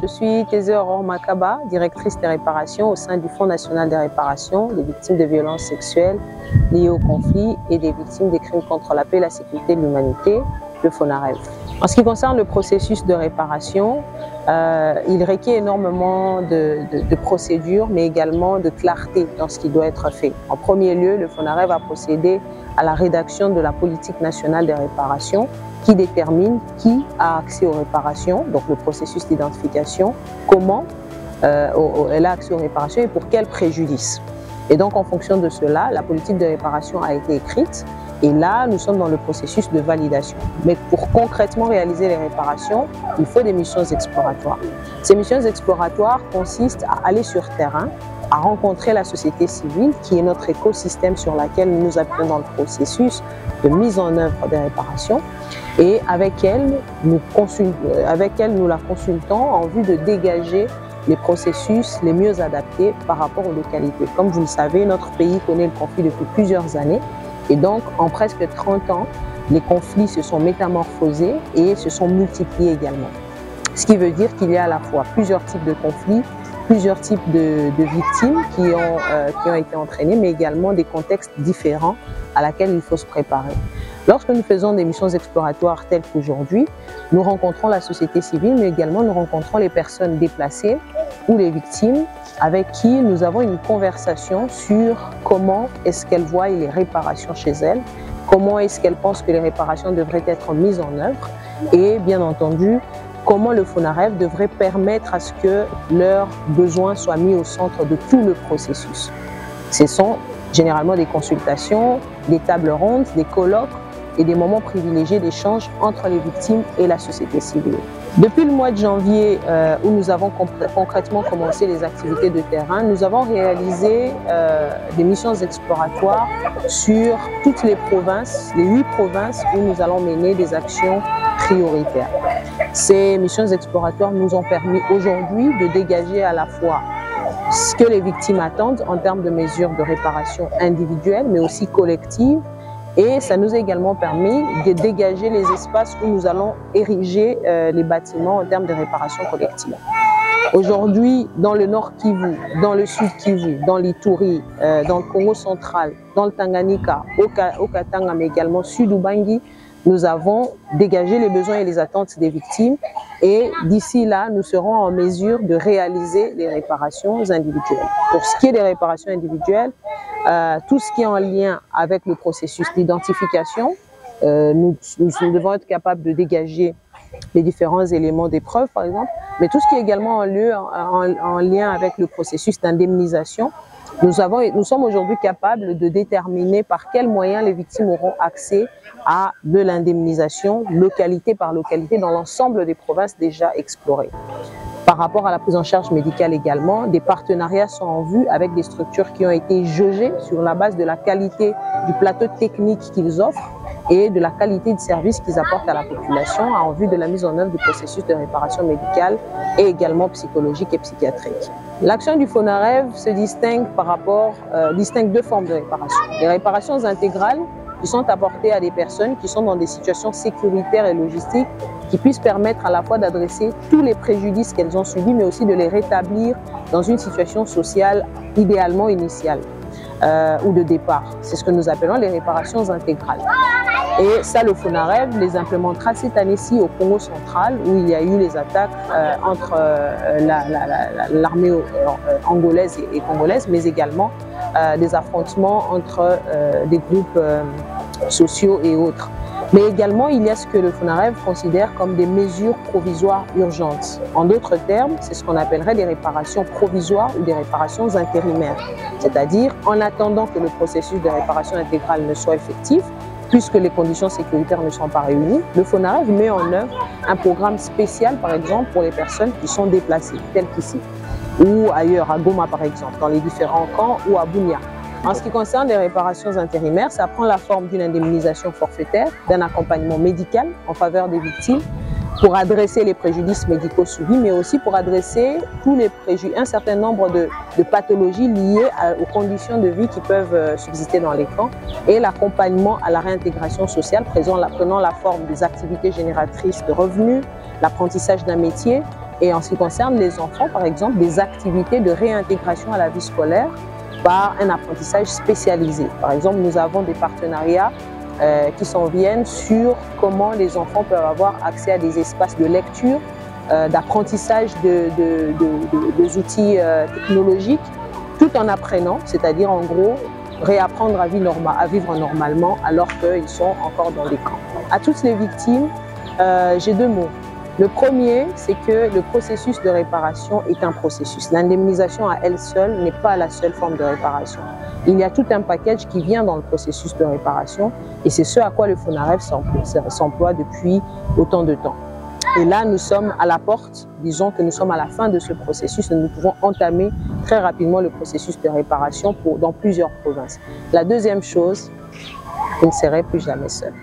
je suis Thésée Aurore Makaba, directrice des réparations au sein du Fonds national des réparations des victimes de violences sexuelles liées au conflit et des victimes des crimes contre la paix et la sécurité de l'humanité, le FONAREV. En ce qui concerne le processus de réparation, il requiert énormément de procédures, mais également de clarté dans ce qui doit être fait. En premier lieu, le FONAREV a procédé à la rédaction de la politique nationale des réparations qui détermine qui a accès aux réparations, donc le processus d'identification, comment elle a accès aux réparations et pour quel préjudice. Et donc en fonction de cela, la politique de réparation a été écrite et là nous sommes dans le processus de validation. Mais pour concrètement réaliser les réparations, il faut des missions exploratoires. Ces missions exploratoires consistent à aller sur terrain, à rencontrer la société civile qui est notre écosystème sur laquelle nous nous appuyons dans le processus de mise en œuvre des réparations et avec elle nous la consultons en vue de dégager les processus les mieux adaptés par rapport aux localités. Comme vous le savez, notre pays connaît le conflit depuis plusieurs années et donc en presque 30 ans, les conflits se sont métamorphosés et se sont multipliés également. Ce qui veut dire qu'il y a à la fois plusieurs types de conflits, plusieurs types de victimes qui ont été entraînées, mais également des contextes différents à laquelle il faut se préparer. Lorsque nous faisons des missions exploratoires telles qu'aujourd'hui, nous rencontrons la société civile, mais également nous rencontrons les personnes déplacées ou les victimes avec qui nous avons une conversation sur comment est-ce qu'elles voient les réparations chez elles, comment est-ce qu'elles pensent que les réparations devraient être mises en œuvre et bien entendu, comment le FONAREV devrait permettre à ce que leurs besoins soient mis au centre de tout le processus. Ce sont généralement des consultations, des tables rondes, des colloques et des moments privilégiés d'échange entre les victimes et la société civile. Depuis le mois de janvier où nous avons concrètement commencé les activités de terrain, nous avons réalisé des missions exploratoires sur toutes les provinces, les 8 provinces où nous allons mener des actions prioritaires. Ces missions exploratoires nous ont permis aujourd'hui de dégager à la fois ce que les victimes attendent en termes de mesures de réparation individuelles, mais aussi collectives. Et ça nous a également permis de dégager les espaces où nous allons ériger les bâtiments en termes de réparation collective. Aujourd'hui, dans le nord Kivu, dans le sud Kivu, dans l'Ituri, dans le Congo central, dans le Tanganyika, au Katanga, mais également sud Ubangi, nous avons dégagé les besoins et les attentes des victimes et d'ici là, nous serons en mesure de réaliser les réparations individuelles. Pour ce qui est des réparations individuelles, tout ce qui est en lien avec le processus d'identification, nous devons être capables de dégager les différents éléments des preuves, par exemple, mais tout ce qui est également en lien avec le processus d'indemnisation, nous sommes aujourd'hui capables de déterminer par quels moyens les victimes auront accès à de l'indemnisation, localité par localité, dans l'ensemble des provinces déjà explorées. Par rapport à la prise en charge médicale également, des partenariats sont en vue avec des structures qui ont été jaugées sur la base de la qualité du plateau technique qu'ils offrent et de la qualité de service qu'ils apportent à la population en vue de la mise en œuvre du processus de réparation médicale et également psychologique et psychiatrique. L'action du FONAREV se distingue deux formes de réparation. Les réparations intégrales qui sont apportées à des personnes qui sont dans des situations sécuritaires et logistiques qui puissent permettre à la fois d'adresser tous les préjudices qu'elles ont subis, mais aussi de les rétablir dans une situation sociale idéalement initiale ou de départ. C'est ce que nous appelons les réparations intégrales. Et ça, le FONAREV les implémentera cette année-ci au Congo central, où il y a eu les attaques entre l'armée angolaise et congolaise, mais également des affrontements entre des groupes sociaux et autres. Mais également, il y a ce que le FONAREV considère comme des mesures provisoires urgentes. En d'autres termes, c'est ce qu'on appellerait des réparations provisoires ou des réparations intérimaires. C'est-à-dire, en attendant que le processus de réparation intégrale ne soit effectif, puisque les conditions sécuritaires ne sont pas réunies, le FONAREV met en œuvre un programme spécial, par exemple, pour les personnes qui sont déplacées, telles qu'ici, ou ailleurs, à Goma par exemple, dans les différents camps, ou à Bunia. En ce qui concerne les réparations intérimaires, ça prend la forme d'une indemnisation forfaitaire, d'un accompagnement médical en faveur des victimes, pour adresser les préjudices médicaux subis, mais aussi pour adresser un certain nombre de pathologies liées aux conditions de vie qui peuvent subsister dans les camps, et l'accompagnement à la réintégration sociale prenant la forme des activités génératrices de revenus, l'apprentissage d'un métier, Et en ce qui concerne les enfants, par exemple, des activités de réintégration à la vie scolaire par un apprentissage spécialisé. Par exemple, nous avons des partenariats qui s'en viennent sur comment les enfants peuvent avoir accès à des espaces de lecture, d'apprentissage des outils technologiques, tout en apprenant, c'est-à-dire en gros, réapprendre à vivre normalement alors qu'ils sont encore dans des camps. À toutes les victimes, j'ai deux mots. Le premier, c'est que le processus de réparation est un processus. L'indemnisation à elle seule n'est pas la seule forme de réparation. Il y a tout un package qui vient dans le processus de réparation et c'est ce à quoi le FONAREF s'emploie depuis autant de temps. Et là, nous sommes à la porte, disons que nous sommes à la fin de ce processus et nous pouvons entamer très rapidement le processus de réparation dans plusieurs provinces. La deuxième chose, vous ne serez plus jamais seul.